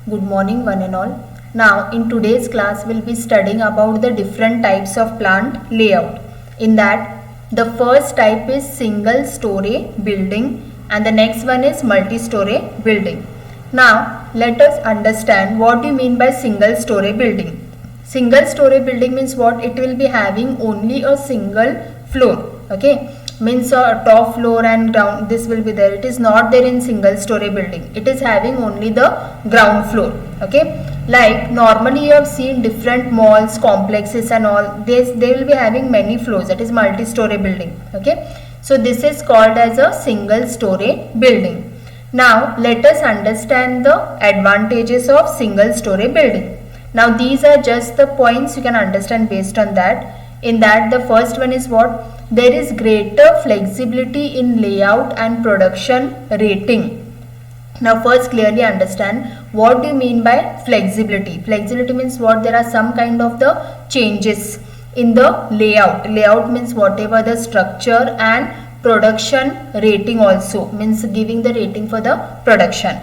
Good morning one and all. Now in today's class we'll be studying about the different types of plant layout. In that the first type is single story building and the next one is multi-story building. Now let us understand what do you mean by single story building. Single story building means what? It will be having only a single floor. Okay, means a top floor and ground, this will be there. It is not there in single story building. It is having only the ground floor. Okay, like normally you have seen different malls, complexes and all, they will be having many floors. That is multi-story building. Okay, so this is called as a single story building. Now let us understand the advantages of single story building. Now these are just the points you can understand based on that. In that the first one is what? There is greater flexibility in layout and production rating. Now first clearly understand what do you mean by flexibility. Flexibility means what? There are some kind of the changes in the layout. Layout means whatever the structure, and production rating also means giving the rating for the production.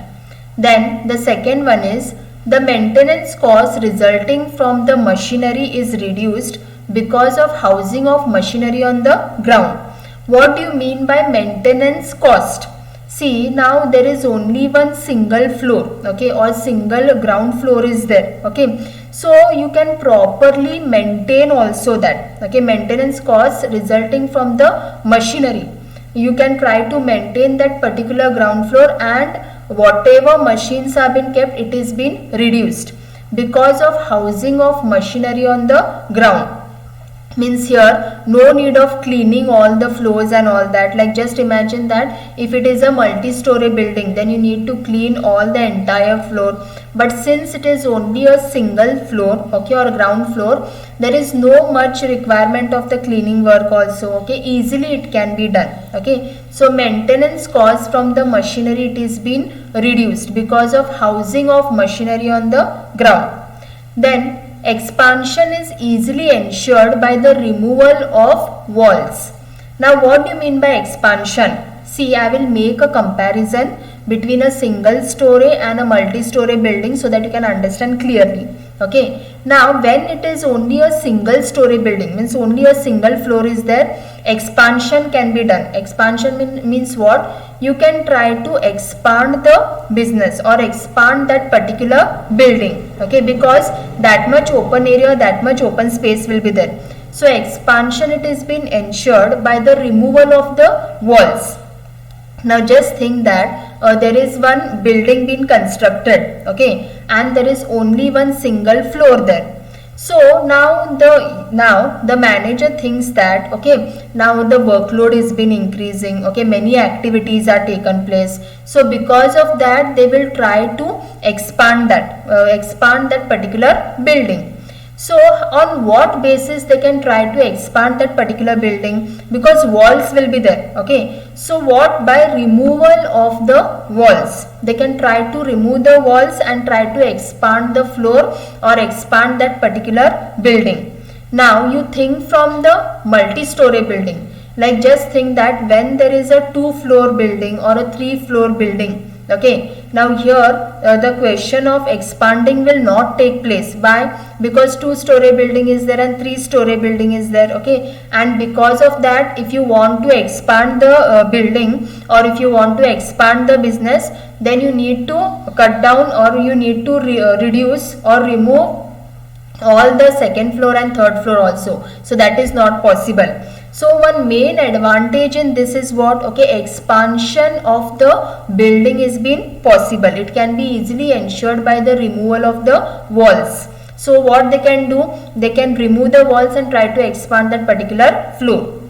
Then the second one is the maintenance cost resulting from the machinery is reduced because of housing of machinery on the ground. What do you mean by maintenance cost? See, now there is only one single floor, okay, or single ground floor is there. Okay, so you can properly maintain also that. Okay, maintenance cost resulting from the machinery, you can try to maintain that particular ground floor, and whatever machines have been kept, it is been reduced because of housing of machinery on the ground. Means here no need of cleaning all the floors and all that. Like just imagine that if it is a multi-story building, then you need to clean all the entire floor. But since it is only a single floor, okay, or ground floor, there is no much requirement of the cleaning work also. Okay, easily it can be done. Okay, so maintenance cost from the machinery, it is been reduced because of housing of machinery on the ground. Then expansion is easily ensured by the removal of walls. Now what do you mean by expansion? See, I will make a comparison between a single story and a multi-story building so that you can understand clearly. Okay, now when it is only a single story building, means only a single floor is there, expansion can be done. Expansion means what? You can try to expand the business or expand that particular building. Okay, because that much open area, that much open space will be there. So expansion, it is been ensured by the removal of the walls. Now just think that there is one building being constructed, okay, and there is only one single floor there. So now the manager thinks that, okay, now the workload is been increasing, okay, many activities are taken place. So because of that, they will try to expand that particular building. So on what basis they can try to expand that particular building? Because walls will be there. Okay, so what? By removal of the walls, they can try to remove the walls and try to expand the floor or expand that particular building. Now you think from the multi-story building, like just think that when there is a 2-floor building or a 3-floor building, okay, now here the question of expanding will not take place. Why? Because 2-story building is there and 3-story building is there. Okay, and because of that, if you want to expand the building or if you want to expand the business, then you need to cut down or you need to reduce or remove all the 2nd floor and 3rd floor also. So that is not possible. So one main advantage in this is what? Okay, expansion of the building is being possible. It can be easily ensured by the removal of the walls. So what they can do? They can remove the walls and try to expand that particular floor.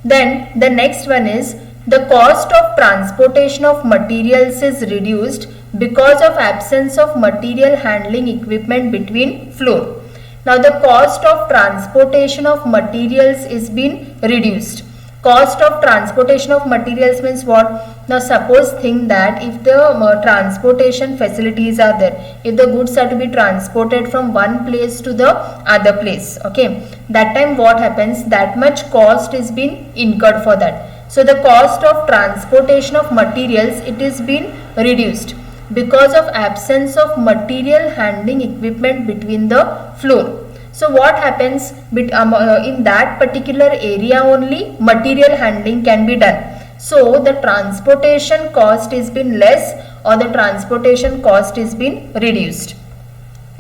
Then the next one is the cost of transportation of materials is reduced because of absence of material handling equipment between floor. Now the cost of transportation of materials is been reduced. Cost of transportation of materials means what? Now suppose think that if the transportation facilities are there, if the goods are to be transported from one place to the other place, okay, that time what happens? That much cost is been incurred for that. So the cost of transportation of materials, it is been reduced because of absence of material handling equipment between the floor. So what happens in that particular area only material handling can be done. So the transportation cost is been less or the transportation cost is been reduced.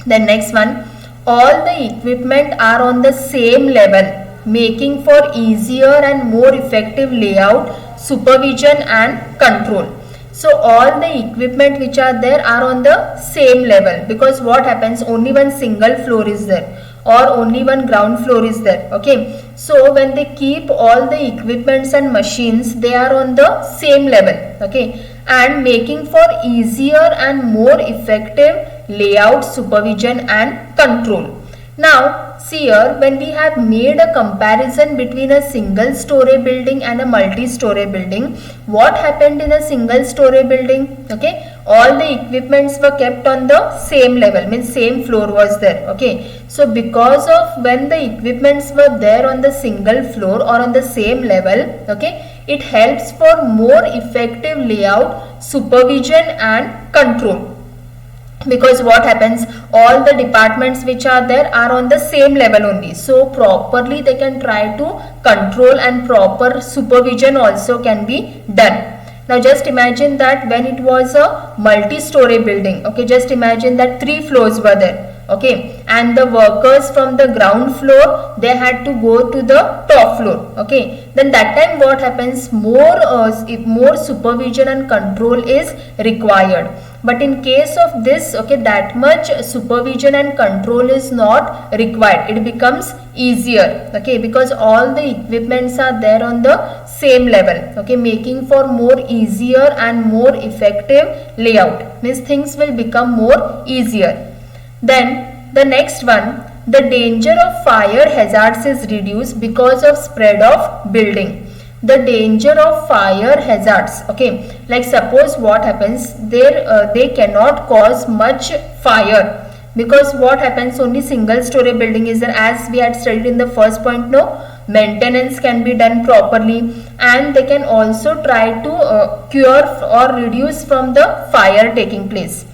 The next one, all the equipment are on the same level, making for easier and more effective layout, supervision and control. So all the equipment which are there are on the same level, because what happens, only one single floor is there or only one ground floor is there. Okay, so when they keep all the equipments and machines, they are on the same level. Okay, and making for easier and more effective layout, supervision and control. Now see here, when we have made a comparison between a single story building and a multi-story building, what happened in a single story building? Okay, all the equipments were kept on the same level, means same floor was there. Okay, so because of when the equipments were there on the single floor or on the same level, okay, it helps for more effective layout, supervision and control. Because what happens, all the departments which are there are on the same level only, so properly they can try to control and proper supervision also can be done. Now just imagine that when it was a multi-story building, okay, just imagine that 3 floors were there, okay, and the workers from the ground floor, they had to go to the top floor. Okay, then that time what happens, more supervision and control is required. But in case of this, okay, that much supervision and control is not required. It becomes easier, okay, because all the equipments are there on the same level, okay, making for more easier and more effective layout. Means things will become more easier. Then the next one, the danger of fire hazards is reduced because of spread of building. The danger of fire hazards, okay, like suppose what happens there, they cannot cause much fire, because what happens, only single story building is there, as we had studied in the first point. No, maintenance can be done properly and they can also try to cure or reduce from the fire taking place.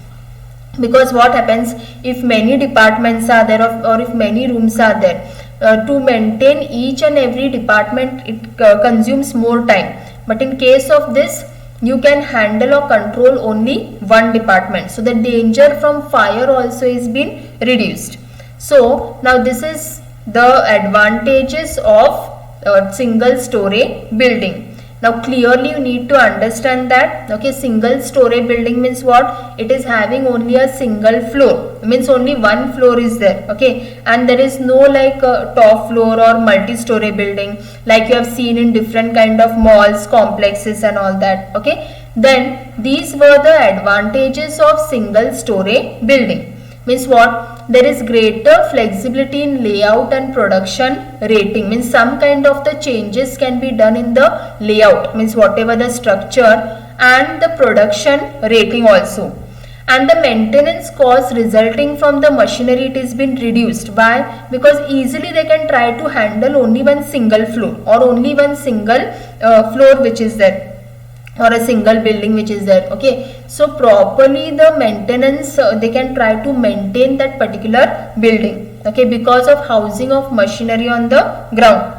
Because what happens, if many departments are there or if many rooms are there, to maintain each and every department it consumes more time. But in case of this, you can handle or control only one department, so the danger from fire also is being reduced. So now this is the advantages of single story building. Now clearly you need to understand that, okay, single story building means what? It is having only a single floor, means only one floor is there, okay, and there is no like top floor or multi-story building like you have seen in different kind of malls, complexes and all that. Okay, then these were the advantages of single story building. Means what? There is greater flexibility in layout and production rating, means some kind of the changes can be done in the layout, means whatever the structure, and the production rating also. And the maintenance cost resulting from the machinery, it is been reduced. Why? Because easily they can try to handle only one single floor or only one single floor which is there, or a single building which is there. Okay, so properly the maintenance they can try to maintain that particular building, okay, because of housing of machinery on the ground.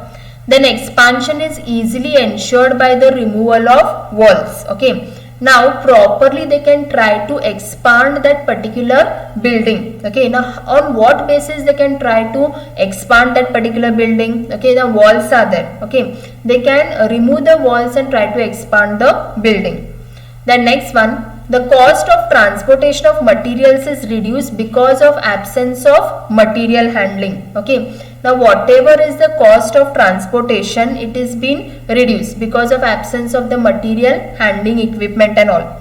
Then expansion is easily ensured by the removal of walls. Okay, now properly they can try to expand that particular building. Okay, now on what basis they can try to expand that particular building? Okay, the walls are there. Okay, they can remove the walls and try to expand the building. The next one, the cost of transportation of materials is reduced because of absence of material handling. Okay, now whatever is the cost of transportation, it is been reduced because of absence of the material handling equipment and all.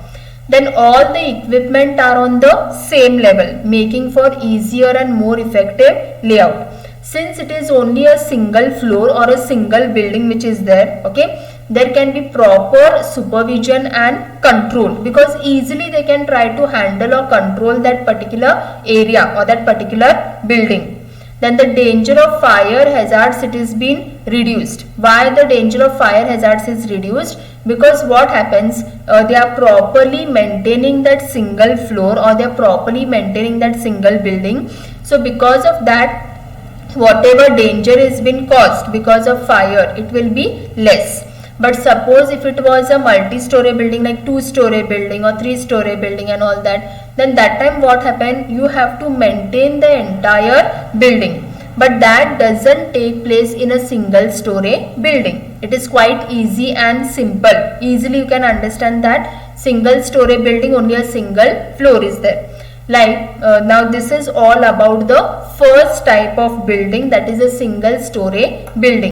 Then all the equipment are on the same level, making for easier and more effective layout. Since it is only a single floor or a single building which is there, okay, there can be proper supervision and control, because easily they can try to handle or control that particular area or that particular building. then the danger of fire hazards, it is been reduced. Why the danger of fire hazards is reduced? Because what happens, they are properly maintaining that single floor, or they are properly maintaining that single building. So because of that, whatever danger is been caused because of fire, it will be less. But suppose if it was a multi-story building, like 2-story building or 3-story building and all that, then that time what happened, you have to maintain the entire building. But that doesn't take place in a single story building. It is quite easy and simple. Easily you can understand that single story building, only a single floor is there. Like now this is all about the first type of building, that is a single story building.